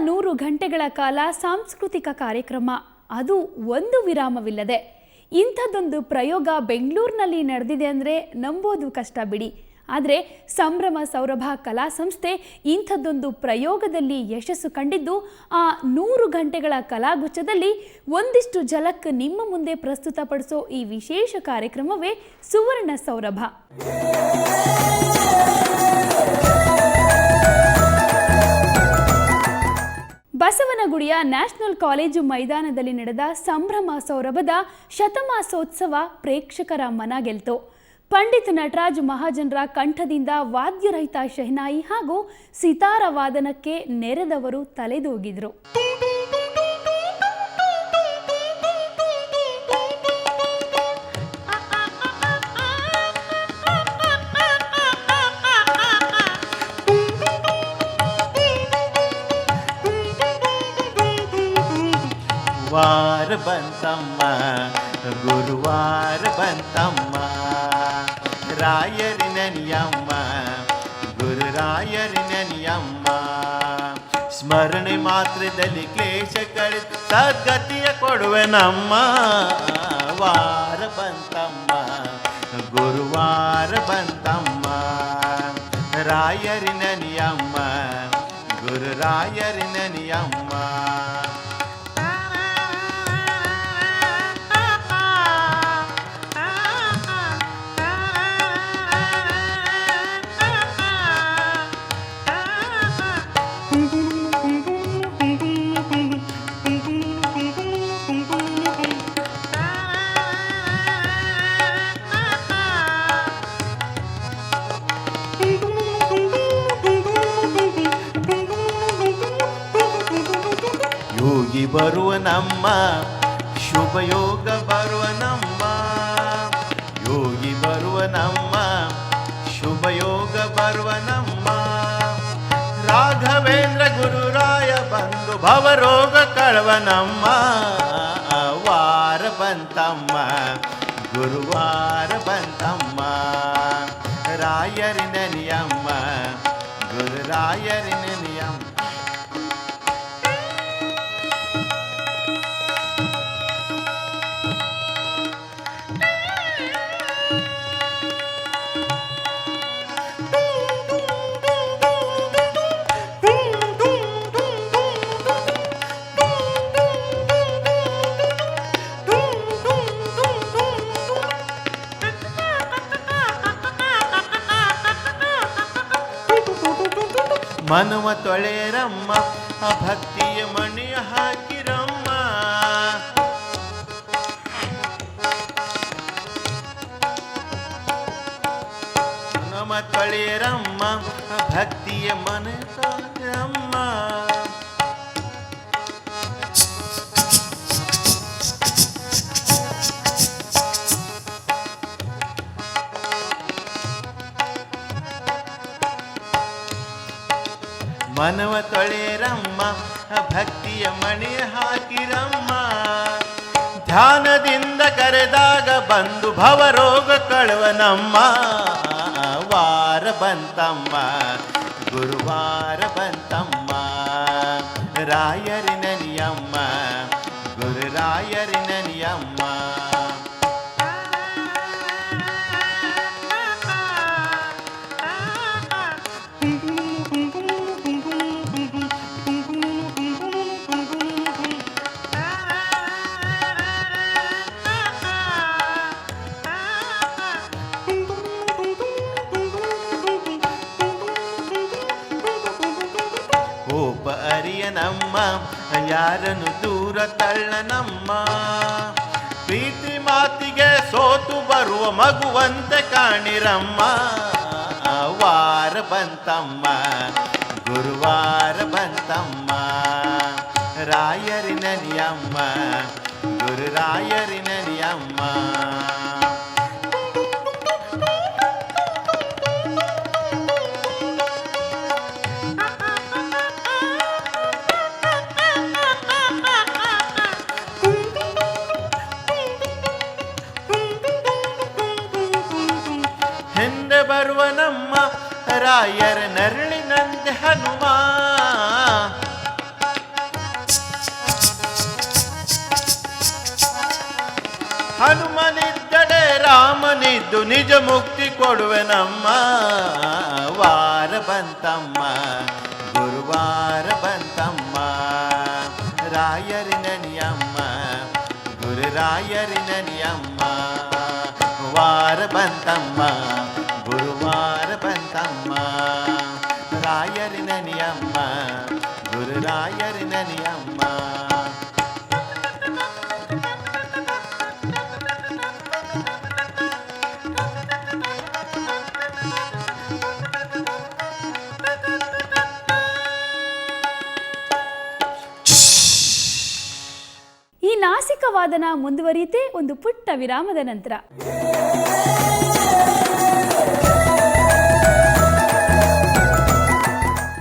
100 ಗಂಟೆಗಳ ಕಾಲ ಸಾಂಸ್ಕೃತಿಕ ಕಾರ್ಯಕ್ರಮ, ಅದು ಒಂದು ವಿರಾಮವಿಲ್ಲದೆ. ಇಂಥದ್ದೊಂದು ಪ್ರಯೋಗ ಬೆಂಗಳೂರಿನಲ್ಲಿ ನಡೆದಿದೆ ಅಂದರೆ ನಂಬೋದು ಕಷ್ಟ ಬಿಡಿ. ಆದರೆ ಸಂಭ್ರಮ ಸೌರಭ ಕಲಾ ಸಂಸ್ಥೆ ಇಂಥದ್ದೊಂದು ಪ್ರಯೋಗದಲ್ಲಿ ಯಶಸ್ಸು ಕಂಡಿದ್ದು, ಆ 100 ಗಂಟೆಗಳ ಕಲಾಗುಚ್ಛದಲ್ಲಿ ಒಂದಿಷ್ಟು ಝಲಕ್ ನಿಮ್ಮ ಮುಂದೆ ಪ್ರಸ್ತುತಪಡಿಸೋ ಈ ವಿಶೇಷ ಕಾರ್ಯಕ್ರಮವೇ ಸುವರ್ಣ ಸೌರಭ. ಬಸವನಗುಡಿಯ ನ್ಯಾಷನಲ್ ಕಾಲೇಜು ಮೈದಾನದಲ್ಲಿ ನಡೆದ ಸಂಭ್ರಮ ಸೌರಭದ ಶತಮಾಸೋತ್ಸವ ಪ್ರೇಕ್ಷಕರ ಮನ ಗೆಲ್ತು. ಪಂಡಿತ್ ನಟರಾಜ್ ಮಹಾಜನರ ಕಂಠದಿಂದ ವಾದ್ಯರಹಿತ ಶೆಹನಾಯಿ ಹಾಗೂ ಸಿತಾರ ವಾದನಕ್ಕೆ ನೆರೆದವರು ತಲೆದೂಗಿದ್ರು. ವಾರ ಬಂತಮ್ಮ ಗುರುವಾರ ಬಂತಮ್ಮ, ರಾಯರಿ ನೆನೆಯಮ್ಮ ಗುರು ರಾಯರಿ ನೆನೆಯಮ್ಮ. ಸ್ಮರಣೆ ಮಾತ್ರದಲ್ಲಿ ಕ್ಲೇಶ ಕಳೆದು ಸದ್ಗತಿಯ ಕೊಡುವೆ ನಮ್ಮ. ವಾರ ಬಂತಮ್ಮ ಗುರುವಾರ ಬಂತಮ್ಮ, ರಾಯರಿ ನೆನೆಯಮ್ಮ ಗುರು ರಾಯರಿ ನೆನೆಯಮ್ಮ. ಯೋಗಿ ಬರುವ ನಮ್ಮ ಶುಭಯೋಗ ಬರುವ ನಮ್ಮ, ಯೋಗಿ ಬರುವ ನಮ್ಮ ಶುಭಯೋಗ ಬರುವ ನಮ್ಮ. ರಾಘವೇಂದ್ರ ಗುರುರಾಯ ಬಂದು ಭವರೋಗ ಕಳವ ನಮ್ಮ. ವಾರ ಬಂತಮ್ಮ ಗುರುವಾರ ಬಂತಮ್ಮ, ರಾಯರಿ ನೆನೆಯಮ್ಮ ಗುರು ರಾಯರಿ ನೆನೆಯಮ್ಮ. ಮನವ ತೊಳೆರಮ್ಮ ಭಕ್ತಿಯ ಮಣಿಯ ಹಾಕಿರಮ್ಮ. ಮನವ ತೊಳೆರಮ್ಮ ಭಕ್ತಿಯ ಮನ ತೊಳೆರಮ್ಮ. ಮನವ ತೊಳೆರಮ್ಮ ಭಕ್ತಿಯ ಮಣಿ ಹಾಕಿರಮ್ಮ. ಧ್ಯಾನದಿಂದ ಕರೆದಾಗ ಬಂದು ಭವರೋಗ ಕಳುವ ನಮ್ಮ. ವಾರ ಬಂತಮ್ಮ ಗುರುವಾರ ಬಂತಮ್ಮ, ರಾಯರಿ ನೆನೆಯಮ್ಮ ಗುರು ರಾಯರಿ ನೆನೆಯಮ್ಮ. ಕೋಪ ಅರಿಯ ನಮ್ಮ ಯಾರನ್ನು ದೂರ ತಳ್ಳ ನಮ್ಮ. ಪ್ರೀತಿ ಮಾತಿಗೆ ಸೋತು ಬರುವ ಮಗುವಂತೆ ಕಾಣಿರಮ್ಮ. ವಾರ ಬಂತಮ್ಮ ಗುರುವಾರ ಬಂತಮ್ಮ, ರಾಯರಿ ನೆನೆಯಮ್ಮ ಗುರು ರಾಯರಿ ನೆನೆಯಮ್ಮ. ಬರುವ ನಮ್ಮ ರಾಯರ ನರಳಿನಂತೆ ಹನುಮ. ಬಂದು ನಿಜ ಮುಕ್ತಿ ಕೊಡುವೆನಮ್ಮ. ವಾರ ಬಂತಮ್ಮ ಗುರುವಾರ ಬಂತಮ್ಮ, ರಾಯರಿ ನೆನೆಯಮ್ಮ ಗುರು ರಾಯರಿ ನೆನೆಯಮ್ಮ. ವಾರ ಬಂತಮ್ಮ ಗುರುವಾರ ಬಂತಮ್ಮ, ರಾಯರಿ ನೆನೆಯಮ್ಮ ಗುರು ರಾಯರಿ ನೆನೆಯಮ್ಮ. ಈ ನಾಸಿಕ ವಾದನ ಮುಂದುವರಿಯುತ್ತೆ ಒಂದು ಪುಟ್ಟ ವಿರಾಮದ ನಂತರ.